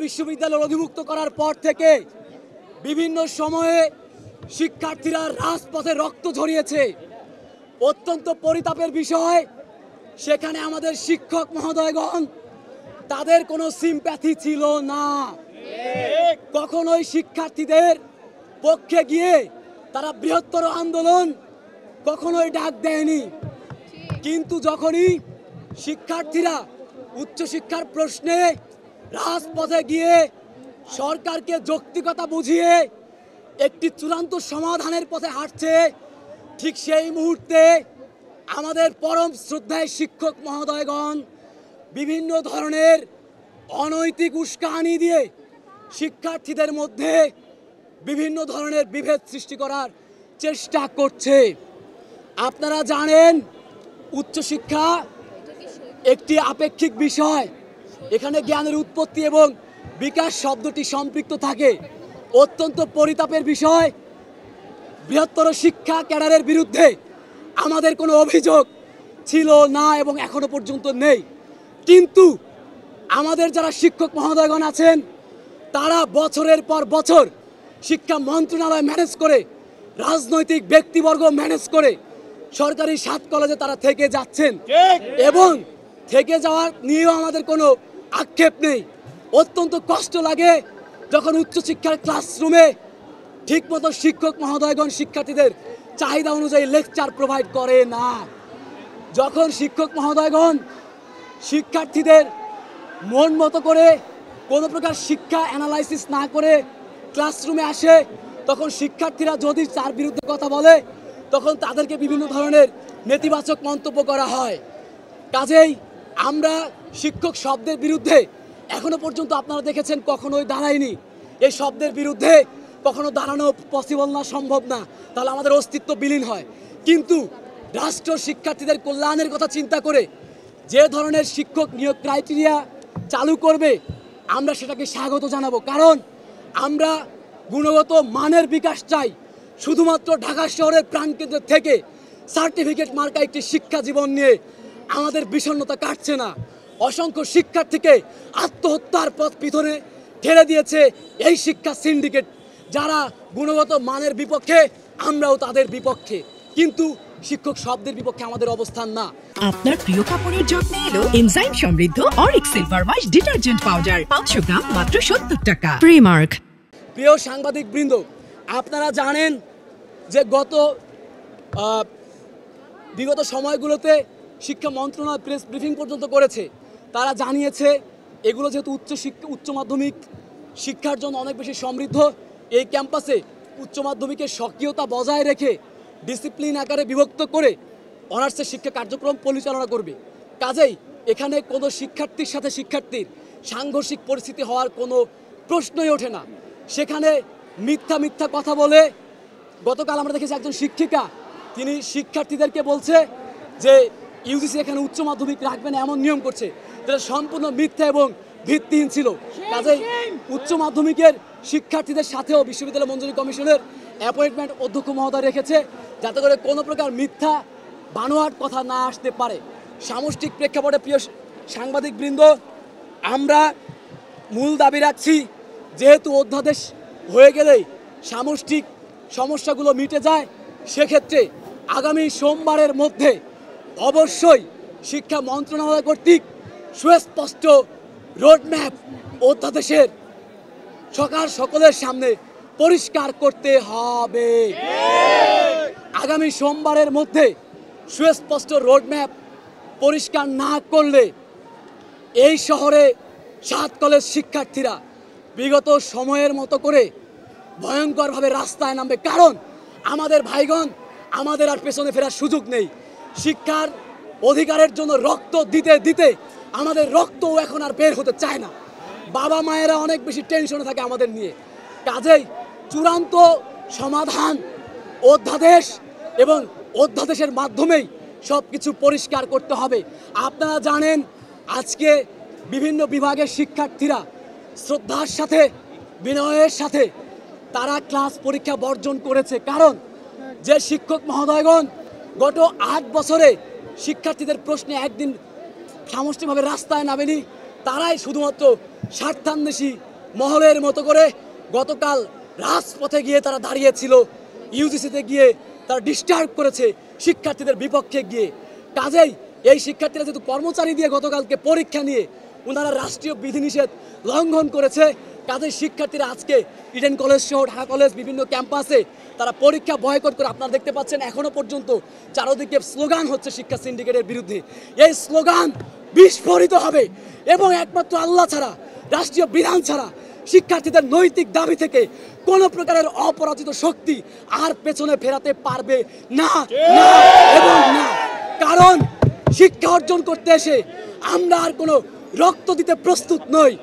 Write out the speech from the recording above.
বিশ্ববিদ্যালয় অধিভুক্ত করার পর থেকে বিভিন্ন সময়ে শিক্ষার্থীরা রাজপথে রক্ত ঝরিয়েছে। অত্যন্ত পরিতাপের বিষয়, সেখানে আমাদের শিক্ষক মহোদয়গণ তাদের কোনো সিম্প্যাথি ছিল না। কখনোই শিক্ষার্থীদের পক্ষে গিয়ে তারা বৃহত্তর আন্দোলন কখনোই ডাক দেয়নি। কিন্তু যখনই শিক্ষার্থীরা উচ্চশিক্ষার প্রশ্নে রাজপথে গিয়ে সরকারকে যৌক্তিকতা বুঝিয়ে একটি চূড়ান্ত সমাধানের পথে হাঁটছে, ঠিক সেই মুহূর্তে আমাদের পরম শ্রদ্ধায় শিক্ষক মহোদয়গণ বিভিন্ন ধরনের অনৈতিক উস্কানি দিয়ে শিক্ষার্থীদের মধ্যে বিভিন্ন ধরনের বিভেদ সৃষ্টি করার চেষ্টা করছে। আপনারা জানেন উচ্চশিক্ষা একটি আপেক্ষিক বিষয়, এখানে জ্ঞানের উৎপত্তি এবং বিকাশ শব্দটি সম্পৃক্ত থাকে। অত্যন্ত পরিতাপের বিষয়, বৃহত্তর শিক্ষা ক্যাডারের বিরুদ্ধে আমাদের কোনো অভিযোগ ছিল না এবং এখনো পর্যন্ত নেই। কিন্তু আমাদের যারা শিক্ষক মহোদয়গণ আছেন তারা বছরের পর বছর শিক্ষা মন্ত্রণালয় ম্যানেজ করে, রাজনৈতিক ব্যক্তিবর্গ ম্যানেজ করে সরকারি 7 কলেজে তারা থেকে যাচ্ছেন এবং থেকে যাওয়ার নিয়েও আমাদের কোনো আক্ষেপ নেই। অত্যন্ত কষ্ট লাগে যখন উচ্চশিক্ষার ক্লাসরুমে ঠিকমতো শিক্ষক মহোদয়গণ শিক্ষার্থীদের চাহিদা অনুযায়ী লেকচার প্রোভাইড করে না। যখন শিক্ষক মহোদয়গণ শিক্ষার্থীদের মন মতো করে কোনো প্রকার শিক্ষা অ্যানালাইসিস না করে ক্লাসরুমে আসে, তখন শিক্ষার্থীরা যদি তার বিরুদ্ধে কথা বলে তখন তাদেরকে বিভিন্ন ধরনের নেতিবাচক মন্তব্য করা হয়। কাজেই আমরা শিক্ষক শব্দের বিরুদ্ধে এখনো পর্যন্ত আপনারা দেখেছেন কখনোই দাঁড়াইনি। এই শব্দের বিরুদ্ধে কখনো দাঁড়ানো পসিবল না, সম্ভব না, তাহলে আমাদের অস্তিত্ব বিলীন হয়। কিন্তু রাষ্ট্র শিক্ষার্থীদের কল্যাণের কথা চিন্তা করে যে ধরনের শিক্ষক নিয়োগ ক্রাইটেরিয়া চালু করবে আমরা সেটাকে স্বাগত জানাবো, কারণ আমরা গুণগত মানের বিকাশ চাই। শুধুমাত্র ঢাকা শহরের প্রাণকেন্দ্র থেকে সার্টিফিকেট মার্কা একটি শিক্ষা জীবন নিয়ে আমাদের বিষণ্ণতা কাটছে না। অসংখ্য শিক্ষার্থীকে আত্মহত্যার পথ পিছনে ঠেলে দিয়েছে এই শিক্ষা সিন্ডিকেট, যারা গুণগত মানের বিপক্ষে, আমরাও তাদের বিপক্ষে, কিন্তু শিক্ষক শব্দের বিপক্ষে আমাদের অবস্থান না। আপনার প্রিয় কাপড়ের যত্নে এলো এনজাইম সমৃদ্ধ Arik silver wash detergent powder, 500 গ্রাম মাত্র 70 টাকা। প্রিমার্ক। প্রিয় সাংবাদিক বৃন্দ, আপনারা জানেন যে বিগত সময়গুলোতে শিক্ষা মন্ত্রণালয় প্রেস ব্রিফিং পর্যন্ত করেছে। তারা জানিয়েছে এগুলো যেহেতু উচ্চ মাধ্যমিক শিক্ষার জন্য অনেক বেশি সমৃদ্ধ, এই ক্যাম্পাসে উচ্চ মাধ্যমিকের সক্রিয়তা বজায় রেখে ডিসিপ্লিন আকারে বিভক্ত করে অনার্সের শিক্ষা কার্যক্রম পরিচালনা করবে। কাজেই এখানে কোনো শিক্ষার্থীর সাথে শিক্ষার্থীর সাংঘর্ষিক পরিস্থিতি হওয়ার কোনো প্রশ্নই ওঠে না। সেখানে মিথ্যা কথা বলে গতকাল আমরা দেখেছি একজন শিক্ষিকা, তিনি শিক্ষার্থীদেরকে বলছে যে ইউজিসি এখানে উচ্চ মাধ্যমিক রাখবে না, এমন নিয়ম করছে, যেটা সম্পূর্ণ মিথ্যা এবং ভিত্তিহীন ছিল। কাজেই উচ্চ মাধ্যমিকের শিক্ষার্থীদের সাথেও বিশ্ববিদ্যালয় মঞ্জুরি কমিশনের অ্যাপয়েন্টমেন্ট অধ্যক্ষ মহোদয় রেখেছে, যাতে করে কোনো প্রকার মিথ্যা বানোয়াট কথা না আসতে পারে। সামষ্টিক প্রেক্ষাপটে প্রিয় সাংবাদিক বৃন্দ, আমরা মূল দাবি রাখছি, যেহেতু অধ্যাদেশ হয়ে গেলেই সামষ্টিক সমস্যাগুলো মিটে যায়, সেক্ষেত্রে আগামী সোমবারের মধ্যে অবশ্যই শিক্ষা মন্ত্রণালয় কর্তৃক সুস্পষ্ট রোডম্যাপ অধ্যাদেশের সকলের সামনে পরিষ্কার করতে হবে। আগামী সোমবারের মধ্যে সুস্পষ্ট রোডম্যাপ পরিষ্কার না করলে এই শহরে 7 কলেজ শিক্ষার্থীরা বিগত সময়ের মতো করে ভয়ঙ্করভাবে রাস্তায় নামবে। কারণ আমাদের ভাইগণ, আমাদের আর পেছনে ফেরার সুযোগ নেই। শিক্ষার অধিকারের জন্য রক্ত দিতে দিতে আমাদের রক্তও এখন আর বের হতে চায় না। বাবা মায়েরা অনেক বেশি টেনশনে থাকে আমাদের নিয়ে। কাজেই চূড়ান্ত সমাধান অধ্যাদেশ এবং অধ্যাদেশের মাধ্যমেই সব কিছু পরিষ্কার করতে হবে। আপনারা জানেন আজকে বিভিন্ন বিভাগের শিক্ষার্থীরা শ্রদ্ধার সাথে, বিনয়ের সাথে তারা ক্লাস পরীক্ষা বর্জন করেছে, কারণ যে শিক্ষক মহোদয়গণ গত 8 বছরে শিক্ষার্থীদের প্রশ্নে একদিন সামষ্টিকভাবে রাস্তায় নামেনি, তারাই শুধুমাত্র স্বার্থান্বেষী মহলের মতো করে গতকাল রাজপথে গিয়ে তারা দাঁড়িয়েছিল, ইউজিসিতে গিয়ে তারা ডিস্টার্ব করেছে শিক্ষার্থীদের বিপক্ষে গিয়ে। কাজেই এই শিক্ষার্থীরা যেহেতু কর্মচারী দিয়ে গতকালকে পরীক্ষা নিয়ে ওনারা রাষ্ট্রীয় বিধিনিষেধ লঙ্ঘন করেছে, কাজেই শিক্ষার্থীরা আজকে ইডেন কলেজ সহ ঢাকা কলেজ বিভিন্ন ক্যাম্পাসে তারা পরীক্ষা বয়কট করে, আপনারা দেখতে পাচ্ছেন এখনো পর্যন্ত চারদিকে স্লোগান হচ্ছে শিক্ষা সিন্ডিকেটের বিরুদ্ধে। এই স্লোগান বিস্ফোরিত হবে এবং একমাত্র আল্লাহ ছাড়া, রাষ্ট্রীয় বিধান ছাড়া শিক্ষার্থীদের নৈতিক দাবি থেকে কোনো প্রকারের অপরাজিত শক্তি আর পেছনে ফেরাতে পারবে না, না এবং না। কারণ শিক্ষা অর্জন করতে এসে আমরা আর কোনো রক্ত দিতে প্রস্তুত নই।